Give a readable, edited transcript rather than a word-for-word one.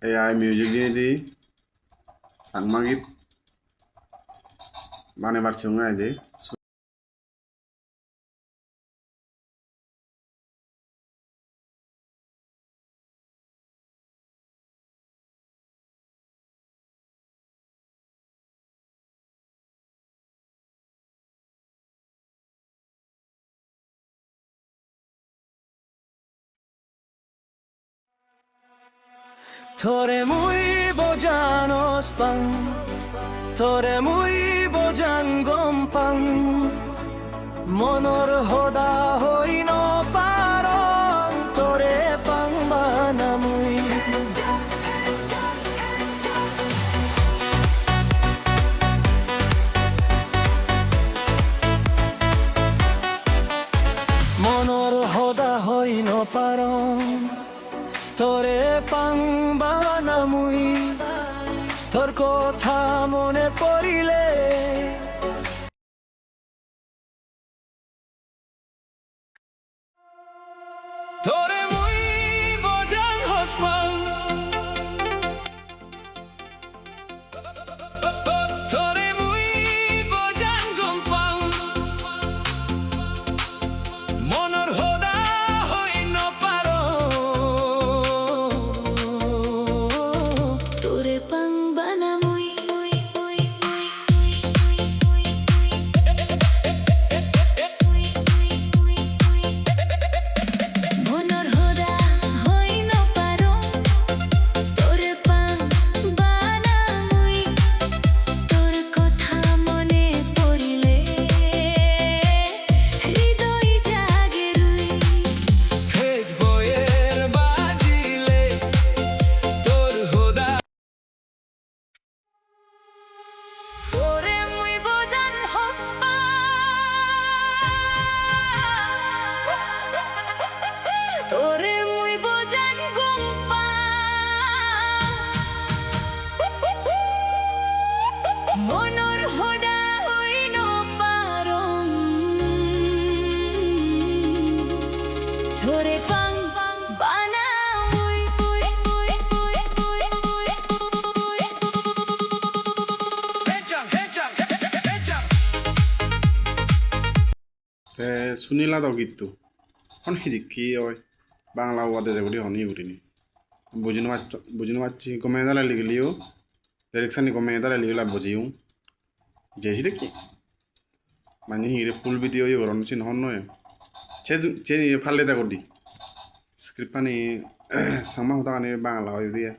AI music ini di sang magit mana barcunga ini Tore muy bojanos pang, tore muy bojan gompang, monor hoda hoi no paron, tore pang manamui. Monor hoda hoi no paron. তোরে পাংবানামুই তোর কথা মনে পড়িলে তোরে মুই বজাং হসপাং তোরে মুই বজাং গম্পাং মনর হোদা হই ন পারো তোরে পাং বানামুই মনর হোদা হই ন পারো তোরে পাং বানামুই তোর কথা মনে পড়িলে হৃদয় জাগে রুই হেজ বয়ের বাজিলে তোর হোদা তোরে মুই বজান হসপা তোরে মুই বজান গুম্পা মনর হোডা হইন পারং তোরে পাং বানাউই শুনিলা তো গীতটো এখন শিকি হয় বাংলা ওয়াদে যেগুলি হনি উঠিনি বুঝিনো পারছি কমে দাঁড়ায় লিখলিও লিরিক্সানি কমে দাঁড়ায় লিখলা বুঝিও যেছি দেখি মানে হিরে ফুল ভিডিও ইয়ে করন চিন হন নয় চেনি ফালে তা করি স্ক্রিপ্ট পানি সাংমা হতা বাংলা হয় দিয়ে